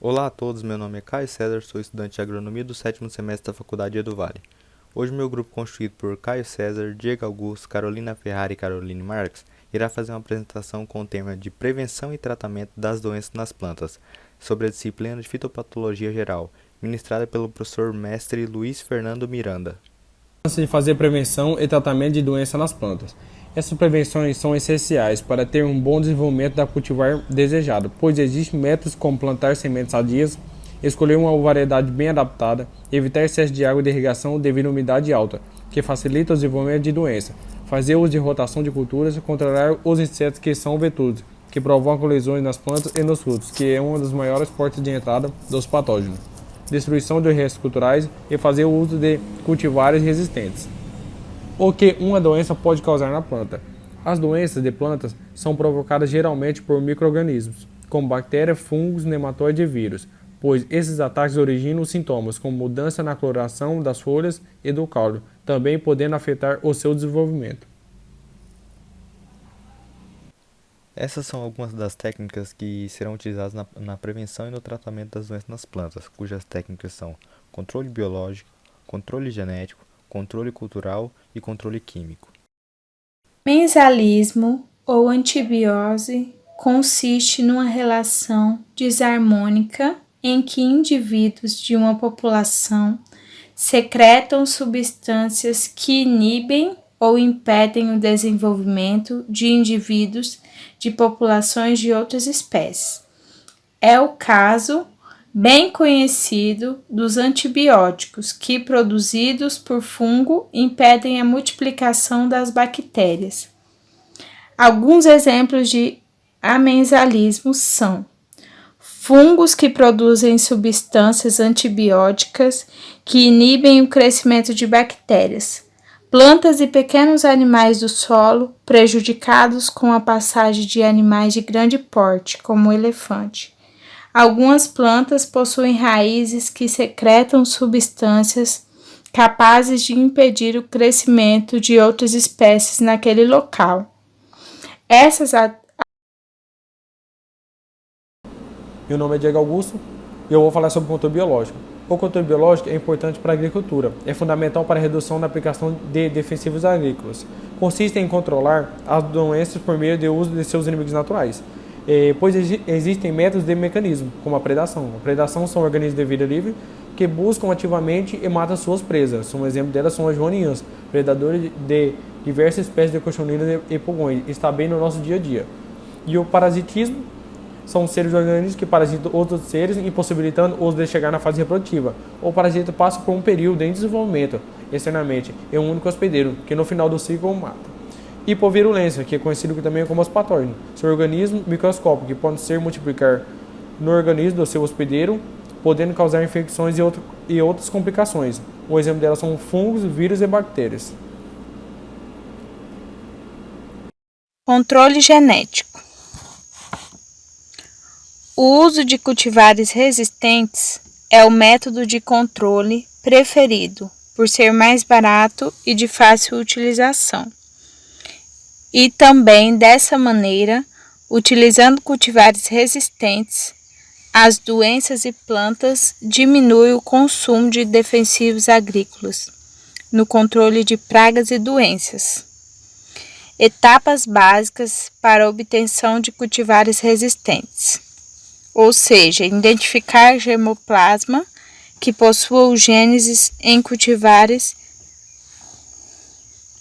Olá a todos, meu nome é Caio César, sou estudante de agronomia do 7º semestre da Faculdade Edu Vale. Hoje meu grupo, constituído por Caio César, Diego Augusto, Carolina Ferrari e Caroline Marques, irá fazer uma apresentação com o tema de prevenção e tratamento das doenças nas plantas, sobre a disciplina de fitopatologia geral, ministrada pelo professor mestre Luiz Fernando Miranda. De fazer prevenção e tratamento de doenças nas plantas. Essas prevenções são essenciais para ter um bom desenvolvimento da cultivar desejado, pois existem métodos como plantar sementes sadias, escolher uma variedade bem adaptada, evitar excesso de água de irrigação devido à umidade alta, que facilita o desenvolvimento de doenças, fazer uso de rotação de culturas, controlar os insetos que são vetores, que provocam lesões nas plantas e nos frutos, que é uma das maiores portas de entrada dos patógenos, destruição de restos culturais e fazer o uso de cultivares resistentes. O que uma doença pode causar na planta? As doenças de plantas são provocadas geralmente por micro-organismos, como bactérias, fungos, nematóides e vírus, pois esses ataques originam sintomas como mudança na coloração das folhas e do caule, também podendo afetar o seu desenvolvimento. Essas são algumas das técnicas que serão utilizadas na prevenção e no tratamento das doenças nas plantas, cujas técnicas são controle biológico, controle genético, controle cultural e controle químico. Mensalismo ou antibiose consiste numa relação desarmônica em que indivíduos de uma população secretam substâncias que inibem ou impedem o desenvolvimento de indivíduos de populações de outras espécies. É o caso bem conhecido dos antibióticos, que, produzidos por fungo, impedem a multiplicação das bactérias. Alguns exemplos de amensalismo são fungos que produzem substâncias antibióticas que inibem o crescimento de bactérias, plantas e pequenos animais do solo prejudicados com a passagem de animais de grande porte, como o elefante. Algumas plantas possuem raízes que secretam substâncias capazes de impedir o crescimento de outras espécies naquele local. Meu nome é Diego Augusto e eu vou falar sobre o controle biológico. O controle biológico é importante para a agricultura, é fundamental para a redução da aplicação de defensivos agrícolas. Consiste em controlar as doenças por meio do uso de seus inimigos naturais, pois existem métodos de mecanismo, como a predação. A predação são organismos de vida livre que buscam ativamente e matam suas presas. Um exemplo delas são as joaninhas, predadores de diversas espécies de cochonilhas e pulgões. Está bem no nosso dia a dia. E o parasitismo são seres organismos que parasitam outros seres, impossibilitando os de chegar na fase reprodutiva. O parasita passa por um período em desenvolvimento, externamente, é um único hospedeiro, que no final do ciclo mata. Hipovirulência, que é conhecido também como os patógenos, são organismos microscópicos que podem se multiplicar no organismo do seu hospedeiro, podendo causar infecções e outras complicações. Um exemplo delas são fungos, vírus e bactérias. Controle genético. O uso de cultivares resistentes é o método de controle preferido, por ser mais barato e de fácil utilização. E também, dessa maneira, utilizando cultivares resistentes, as doenças e plantas diminuem o consumo de defensivos agrícolas no controle de pragas e doenças. Etapas básicas para a obtenção de cultivares resistentes, ou seja, identificar germoplasma que possua os genes em cultivares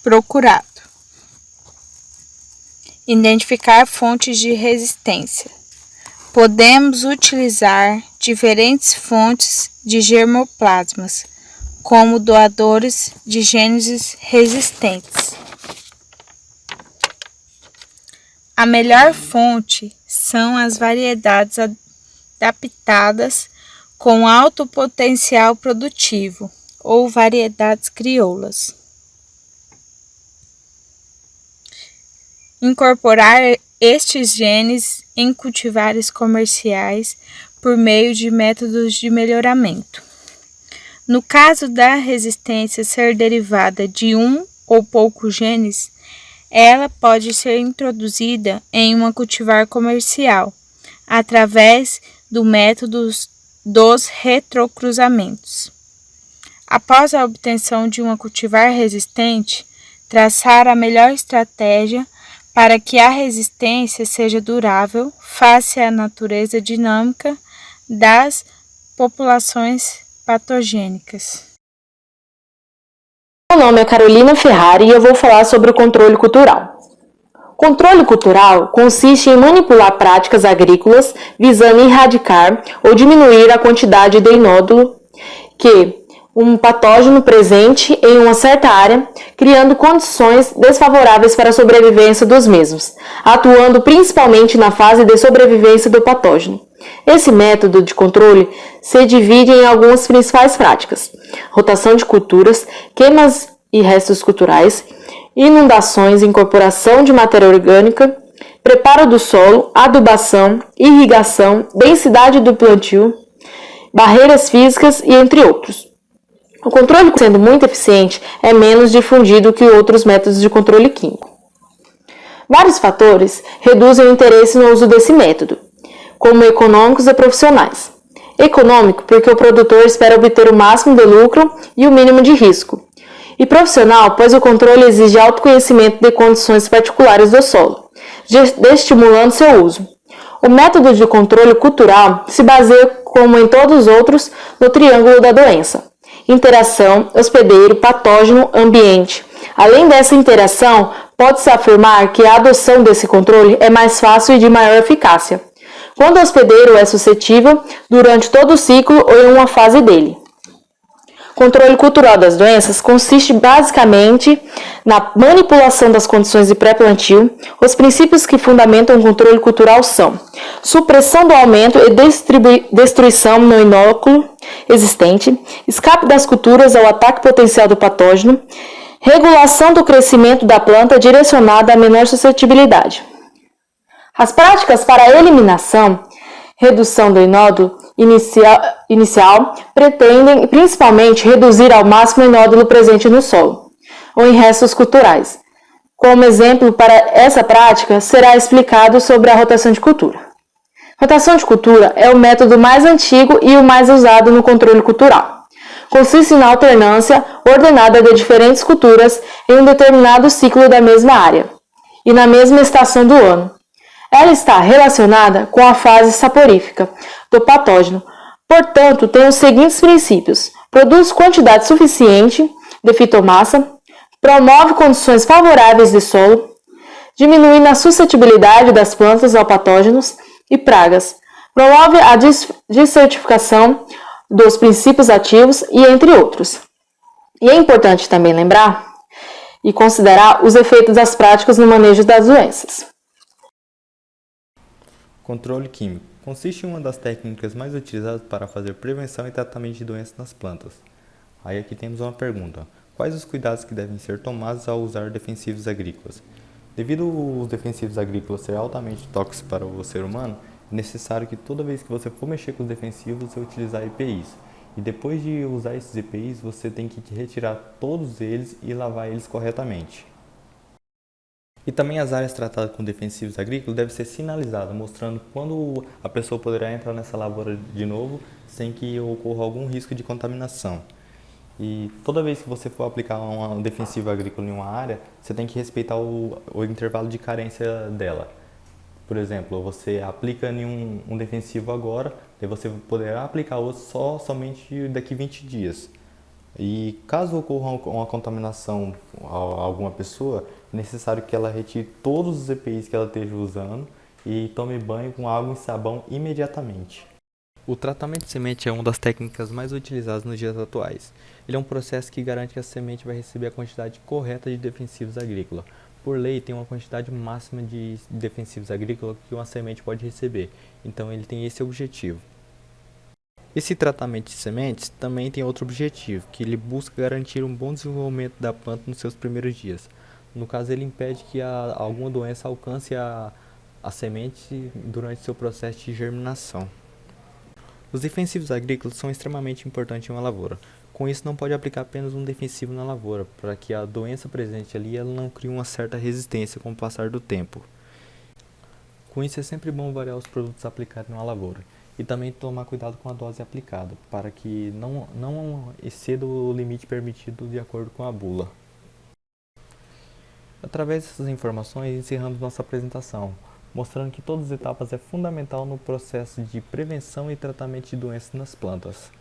procurado. Identificar fontes de resistência. Podemos utilizar diferentes fontes de germoplasmas, como doadores de genes resistentes. A melhor fonte são as variedades adaptadas com alto potencial produtivo, ou variedades crioulas. Incorporar estes genes em cultivares comerciais por meio de métodos de melhoramento. No caso da resistência ser derivada de um ou poucos genes, ela pode ser introduzida em uma cultivar comercial, através do método dos retrocruzamentos. Após a obtenção de uma cultivar resistente, traçar a melhor estratégia para que a resistência seja durável face à natureza dinâmica das populações patogênicas. Meu nome é Carolina Ferrari e eu vou falar sobre o controle cultural. Controle cultural consiste em manipular práticas agrícolas visando erradicar ou diminuir a quantidade de inódulo que um patógeno presente em uma certa área, criando condições desfavoráveis para a sobrevivência dos mesmos, atuando principalmente na fase de sobrevivência do patógeno. Esse método de controle se divide em algumas principais práticas: rotação de culturas, queimas e restos culturais, inundações, incorporação de matéria orgânica, preparo do solo, adubação, irrigação, densidade do plantio, barreiras físicas e entre outros. O controle, sendo muito eficiente, é menos difundido que outros métodos de controle químico. Vários fatores reduzem o interesse no uso desse método, como econômicos e profissionais. Econômico, porque o produtor espera obter o máximo de lucro e o mínimo de risco. E profissional, pois o controle exige autoconhecimento de condições particulares do solo, desestimulando seu uso. O método de controle cultural se baseia, como em todos os outros, no triângulo da doença: interação, hospedeiro, patógeno, ambiente. Além dessa interação, pode-se afirmar que a adoção desse controle é mais fácil e de maior eficácia, quando o hospedeiro é suscetível durante todo o ciclo ou em uma fase dele. Controle cultural das doenças consiste basicamente na manipulação das condições de pré-plantio. Os princípios que fundamentam o controle cultural são: supressão do aumento e destruição no inóculo existente, escape das culturas ao ataque potencial do patógeno, regulação do crescimento da planta direcionada à menor suscetibilidade. As práticas para a eliminação, redução do inódulo inicial pretendem principalmente reduzir ao máximo o inódulo presente no solo, ou em restos culturais. Como exemplo para essa prática, será explicado sobre a rotação de cultura. Rotação de cultura é o método mais antigo e o mais usado no controle cultural. Consiste na alternância ordenada de diferentes culturas em um determinado ciclo da mesma área e na mesma estação do ano. Ela está relacionada com a fase saporífica do patógeno. Portanto, tem os seguintes princípios: produz quantidade suficiente de fitomassa, promove condições favoráveis de solo, diminui a suscetibilidade das plantas aos patógenos e pragas, promove a desertificação dos princípios ativos e entre outros. E é importante também lembrar e considerar os efeitos das práticas no manejo das doenças. Controle químico consiste em uma das técnicas mais utilizadas para fazer prevenção e tratamento de doenças nas plantas. Aí aqui temos uma pergunta: quais os cuidados que devem ser tomados ao usar defensivos agrícolas? Devido aos defensivos agrícolas serem altamente tóxicos para o ser humano, é necessário que toda vez que você for mexer com os defensivos, você utilizar EPIs. E depois de usar esses EPIs, você tem que retirar todos eles e lavar eles corretamente. E também as áreas tratadas com defensivos agrícolas devem ser sinalizadas, mostrando quando a pessoa poderá entrar nessa lavoura de novo sem que ocorra algum risco de contaminação. E toda vez que você for aplicar um defensivo agrícola em uma área, você tem que respeitar o intervalo de carência dela. Por exemplo, você aplica um defensivo agora, e você poderá aplicar outro somente daqui 20 dias. E caso ocorra uma contaminação a alguma pessoa, é necessário que ela retire todos os EPIs que ela esteja usando e tome banho com água e sabão imediatamente. O tratamento de semente é uma das técnicas mais utilizadas nos dias atuais. Ele é um processo que garante que a semente vai receber a quantidade correta de defensivos agrícolas. Por lei, tem uma quantidade máxima de defensivos agrícolas que uma semente pode receber, então ele tem esse objetivo. Esse tratamento de sementes também tem outro objetivo, que ele busca garantir um bom desenvolvimento da planta nos seus primeiros dias. No caso, ele impede que alguma doença alcance a semente durante seu processo de germinação. Os defensivos agrícolas são extremamente importantes em uma lavoura. Com isso, não pode aplicar apenas um defensivo na lavoura, para que a doença presente ali ela não crie uma certa resistência com o passar do tempo. Com isso, é sempre bom variar os produtos aplicados na lavoura. e também tomar cuidado com a dose aplicada, para que não exceda o limite permitido de acordo com a bula. Através dessas informações, encerramos nossa apresentação, mostrando que todas as etapas é fundamental no processo de prevenção e tratamento de doenças nas plantas.